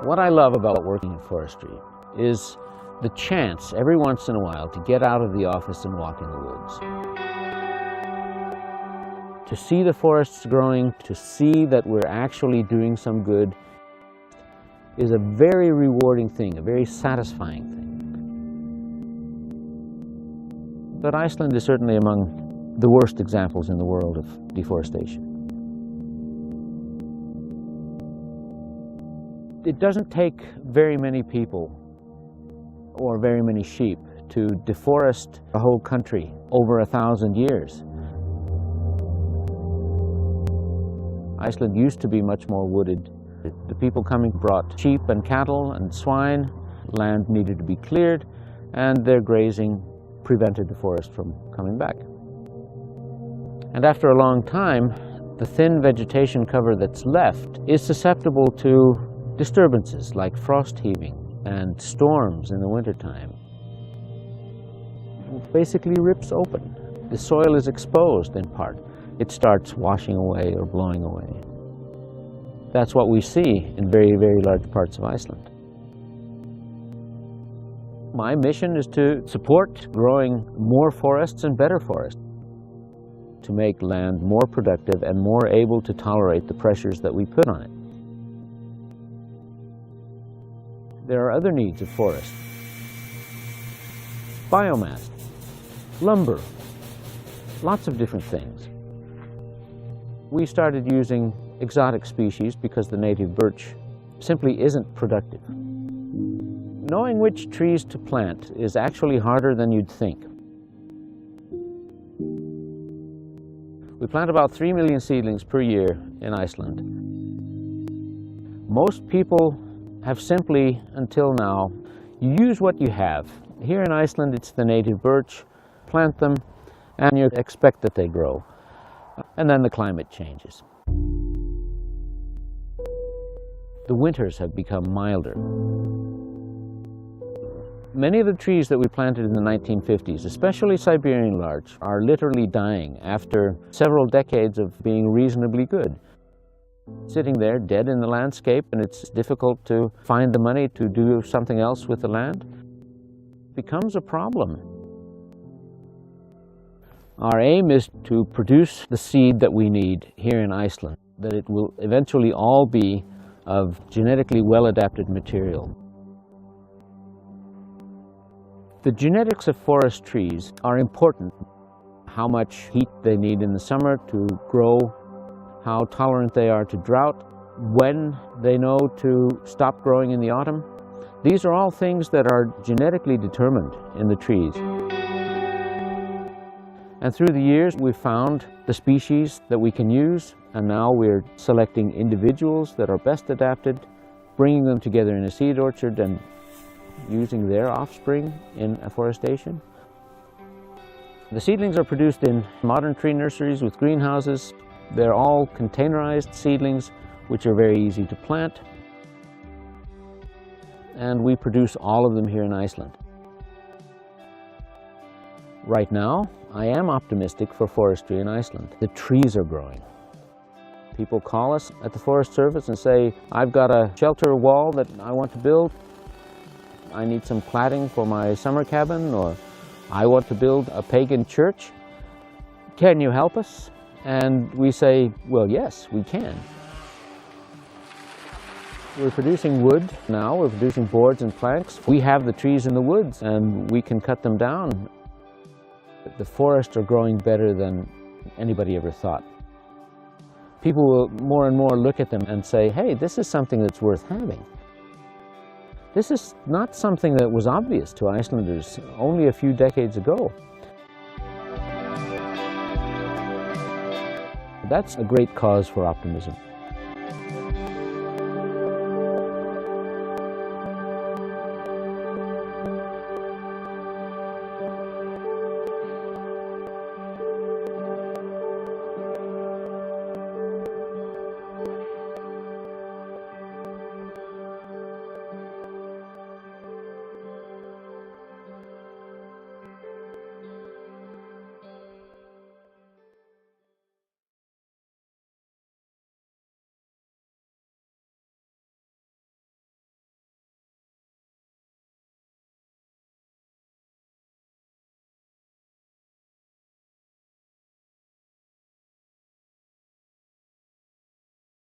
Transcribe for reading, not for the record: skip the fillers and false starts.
What I love about working in forestry is the chance every once in a while to get out of the office and walk in the woods. To see the forests growing, to see that we're actually doing some good is a very rewarding thing, a very satisfying thing. But Iceland is certainly among the worst examples in the world of deforestation. It doesn't take very many people or very many sheep to deforest a whole country over 1,000 years. Iceland used to be much more wooded. The people coming brought sheep and cattle and swine. Land needed to be cleared, and their grazing prevented the forest from coming back. And after a long time, the thin vegetation cover that's left is susceptible to disturbances like frost heaving and storms in the wintertime. It basically rips open. The soil is exposed in part. It starts washing away or blowing away. That's what we see in very, very large parts of Iceland. My mission is to support growing more forests and better forests, to make land more productive and more able to tolerate the pressures that we put on it. There are other needs of forests. Biomass, lumber, lots of different things. We started using exotic species because the native birch simply isn't productive. Knowing which trees to plant is actually harder than you'd think. We plant about 3 million seedlings per year in Iceland. Most people have simply, until now, you use what you have. Here in Iceland, it's the native birch. Plant them, and you expect that they grow. And then the climate changes. The winters have become milder. Many of the trees that we planted in the 1950s, especially Siberian larch, are literally dying after several decades of being reasonably good. Sitting there dead in the landscape, and it's difficult to find the money to do something else with the land, becomes a problem. Our aim is to produce the seed that we need here in Iceland, that it will eventually all be of genetically well-adapted material. The genetics of forest trees are important. How much heat they need in the summer to grow, how tolerant they are to drought, when they know to stop growing in the autumn. These are all things that are genetically determined in the trees. And through the years, we've found the species that we can use, and now we're selecting individuals that are best adapted, bringing them together in a seed orchard and using their offspring in afforestation. The seedlings are produced in modern tree nurseries with greenhouses. They're all containerized seedlings, which are very easy to plant. And we produce all of them here in Iceland. Right now, I am optimistic for forestry in Iceland. The trees are growing. People call us at the Forest Service and say, I've got a shelter wall that I want to build. I need some cladding for my summer cabin, or I want to build a pagan church. Can you help us? And we say, well, yes, we can. We're producing wood now. We're producing boards and planks. We have the trees in the woods, and we can cut them down. The forests are growing better than anybody ever thought. People will more and more look at them and say, hey, this is something that's worth having. This is not something that was obvious to Icelanders only a few decades ago. That's a great cause for optimism.